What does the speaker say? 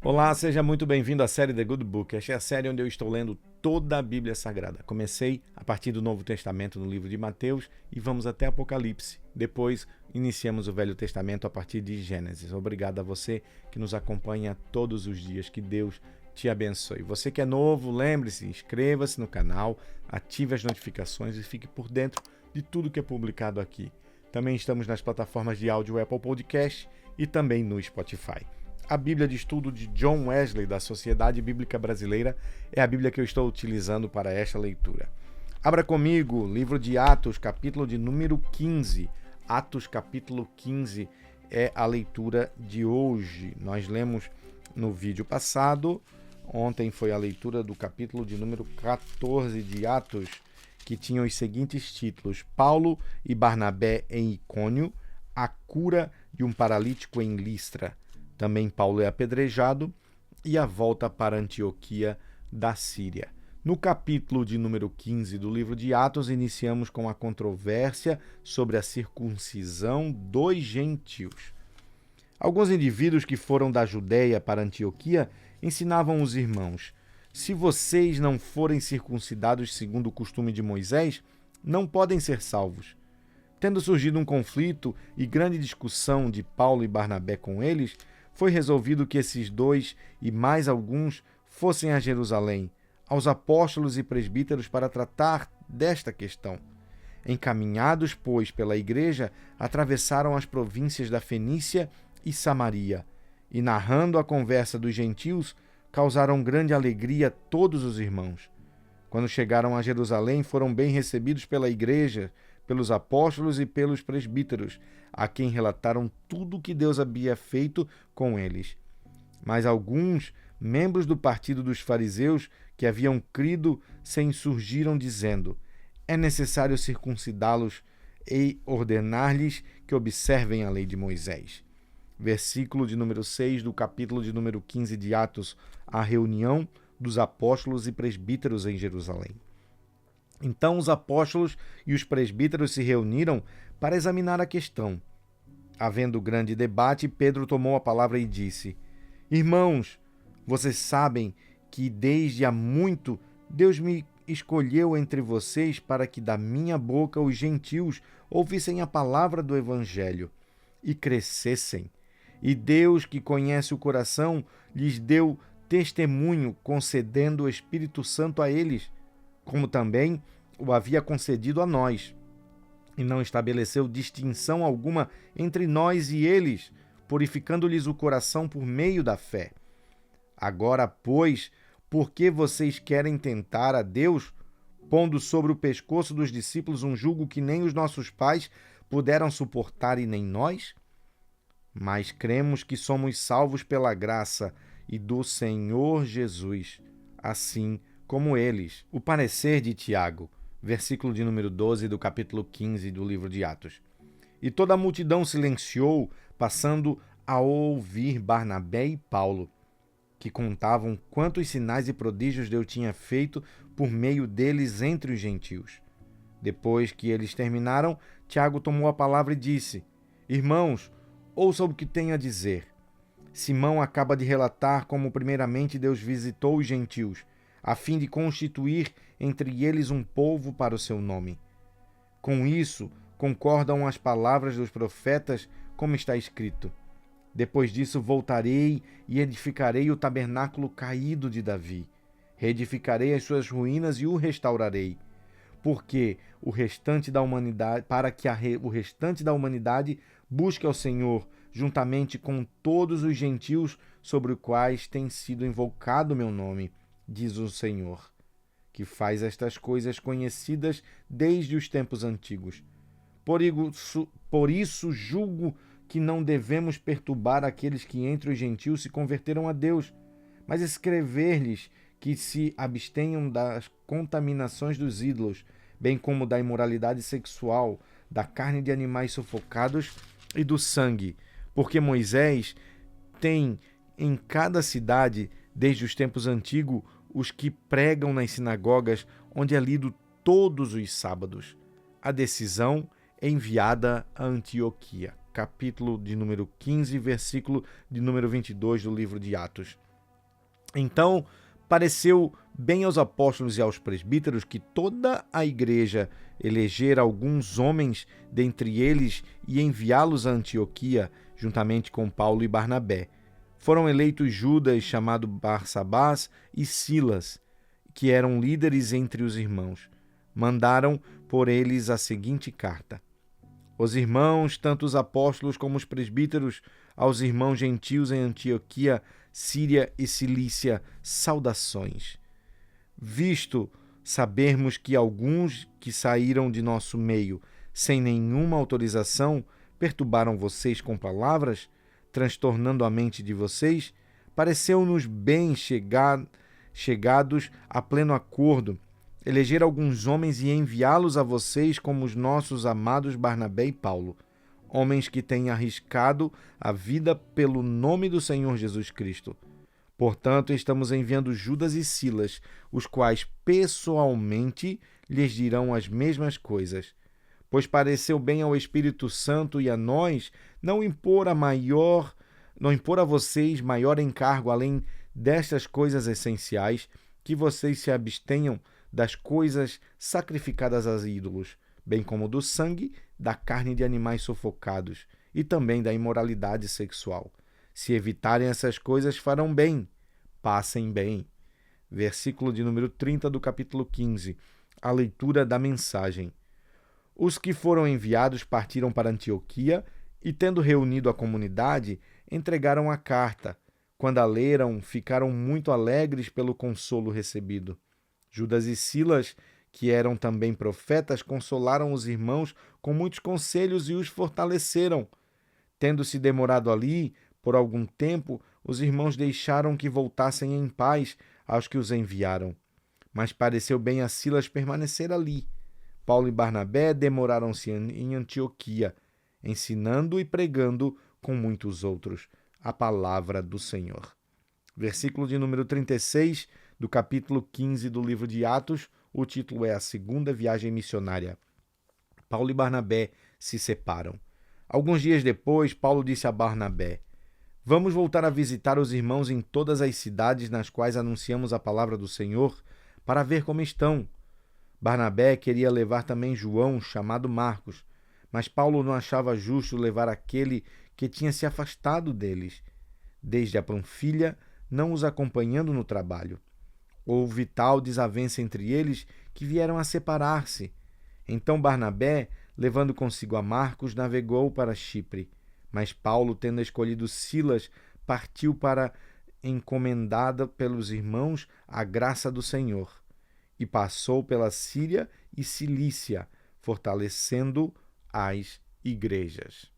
Olá, seja muito bem-vindo à série The Good Book. Esta é a série onde eu estou lendo toda a Bíblia Sagrada. Comecei a partir do Novo Testamento no livro de Mateus e vamos até Apocalipse. Depois iniciamos o Velho Testamento a partir de Gênesis. Obrigado a você que nos acompanha todos os dias. Que Deus te abençoe. Você que é novo, lembre-se, inscreva-se no canal, ative as notificações e fique por dentro de tudo que é publicado aqui. Também estamos nas plataformas de áudio Apple Podcast e também no Spotify. A Bíblia de Estudo de John Wesley, da Sociedade Bíblica Brasileira, é a Bíblia que eu estou utilizando para esta leitura. Abra comigo, livro de Atos, capítulo de número 15. Atos, capítulo 15, é a leitura de hoje. Nós lemos no vídeo passado, ontem foi a leitura do capítulo de número 14 de Atos, que tinha os seguintes títulos: Paulo e Barnabé em Icônio, a cura de um paralítico em Listra. Também Paulo é apedrejado e a volta para Antioquia da Síria. No capítulo de número 15 do livro de Atos, iniciamos com a controvérsia sobre a circuncisão dos gentios. Alguns indivíduos que foram da Judeia para Antioquia ensinavam os irmãos: se vocês não forem circuncidados segundo o costume de Moisés, não podem ser salvos. Tendo surgido um conflito e grande discussão de Paulo e Barnabé com eles, foi resolvido que esses dois e mais alguns fossem a Jerusalém, aos apóstolos e presbíteros, para tratar desta questão. Encaminhados, pois, pela igreja, atravessaram as províncias da Fenícia e Samaria, e, narrando a conversa dos gentios, causaram grande alegria a todos os irmãos. Quando chegaram a Jerusalém, foram bem recebidos pela igreja, pelos apóstolos e pelos presbíteros, a quem relataram tudo o que Deus havia feito com eles. Mas alguns membros do partido dos fariseus que haviam crido se insurgiram, dizendo: é necessário circuncidá-los e ordenar-lhes que observem a lei de Moisés. Versículo de número 6 do capítulo de número 15 de Atos, a reunião dos apóstolos e presbíteros em Jerusalém. Então os apóstolos e os presbíteros se reuniram para examinar a questão. Havendo grande debate, Pedro tomou a palavra e disse: irmãos, vocês sabem que desde há muito Deus me escolheu entre vocês para que da minha boca os gentios ouvissem a palavra do evangelho e crescessem. E Deus, que conhece o coração, lhes deu testemunho, concedendo o Espírito Santo a eles, como também o havia concedido a nós, e não estabeleceu distinção alguma entre nós e eles, purificando-lhes o coração por meio da fé. Agora, pois, por que vocês querem tentar a Deus, pondo sobre o pescoço dos discípulos um jugo que nem os nossos pais puderam suportar e nem nós? Mas cremos que somos salvos pela graça e do Senhor Jesus, assim como eles. O parecer de Tiago, versículo de número 12 do capítulo 15 do livro de Atos. E toda a multidão silenciou, passando a ouvir Barnabé e Paulo, que contavam quantos sinais e prodígios Deus tinha feito por meio deles entre os gentios. Depois que eles terminaram, Tiago tomou a palavra e disse: irmãos, ouçam o que tenho a dizer. Simão acaba de relatar como primeiramente Deus visitou os gentios, a fim de constituir entre eles um povo para o seu nome. Com isso, concordam as palavras dos profetas, como está escrito: depois disso voltarei e edificarei o tabernáculo caído de Davi. Reedificarei as suas ruínas e o restaurarei, porque o restante da humanidade, para que o restante da humanidade busque ao Senhor, juntamente com todos os gentios sobre os quais tem sido invocado o meu nome, diz o Senhor, que faz estas coisas conhecidas desde os tempos antigos. Por isso julgo que não devemos perturbar aqueles que entre os gentios se converteram a Deus, mas escrever-lhes que se abstenham das contaminações dos ídolos, bem como da imoralidade sexual, da carne de animais sufocados e do sangue, porque Moisés tem em cada cidade, desde os tempos antigos, os que pregam nas sinagogas, onde é lido todos os sábados. A decisão é enviada a Antioquia. Capítulo de número 15, versículo de número 22 do livro de Atos. Então, pareceu bem aos apóstolos e aos presbíteros que toda a igreja eleger alguns homens dentre eles e enviá-los a Antioquia, juntamente com Paulo e Barnabé. Foram eleitos Judas, chamado Barsabás, e Silas, que eram líderes entre os irmãos. Mandaram por eles a seguinte carta: os irmãos, tanto os apóstolos como os presbíteros, aos irmãos gentios em Antioquia, Síria e Cilícia, saudações. Visto sabermos que alguns que saíram de nosso meio sem nenhuma autorização perturbaram vocês com palavras, transtornando a mente de vocês, pareceu-nos bem chegados a pleno acordo, eleger alguns homens e enviá-los a vocês como os nossos amados Barnabé e Paulo, homens que têm arriscado a vida pelo nome do Senhor Jesus Cristo. Portanto, estamos enviando Judas e Silas, os quais pessoalmente lhes dirão as mesmas coisas. Pois pareceu bem ao Espírito Santo e a nós não impor a vocês maior encargo além destas coisas essenciais, que vocês se abstenham das coisas sacrificadas a ídolos, bem como do sangue, da carne de animais sufocados e também da imoralidade sexual. Se evitarem essas coisas, farão bem. Passem bem. Versículo de número 30 do capítulo 15. A leitura da mensagem. Os que foram enviados partiram para Antioquia e, tendo reunido a comunidade, entregaram a carta. Quando a leram, ficaram muito alegres pelo consolo recebido. Judas e Silas, que eram também profetas, consolaram os irmãos com muitos conselhos e os fortaleceram. Tendo-se demorado ali por algum tempo, os irmãos deixaram que voltassem em paz aos que os enviaram. Mas pareceu bem a Silas permanecer ali. Paulo e Barnabé demoraram-se em Antioquia, ensinando e pregando com muitos outros a palavra do Senhor. Versículo de número 36 do capítulo 15 do livro de Atos, o título é A Segunda Viagem Missionária. Paulo e Barnabé se separam. Alguns dias depois, Paulo disse a Barnabé: vamos voltar a visitar os irmãos em todas as cidades nas quais anunciamos a palavra do Senhor, para ver como estão. Barnabé queria levar também João, chamado Marcos, mas Paulo não achava justo levar aquele que tinha se afastado deles, desde a Panfilha, não os acompanhando no trabalho. Houve tal desavença entre eles que vieram a separar-se. Então Barnabé, levando consigo a Marcos, navegou para Chipre. Mas Paulo, tendo escolhido Silas, partiu para, encomendada pelos irmãos, a graça do Senhor, e passou pela Síria e Cilícia, fortalecendo as igrejas.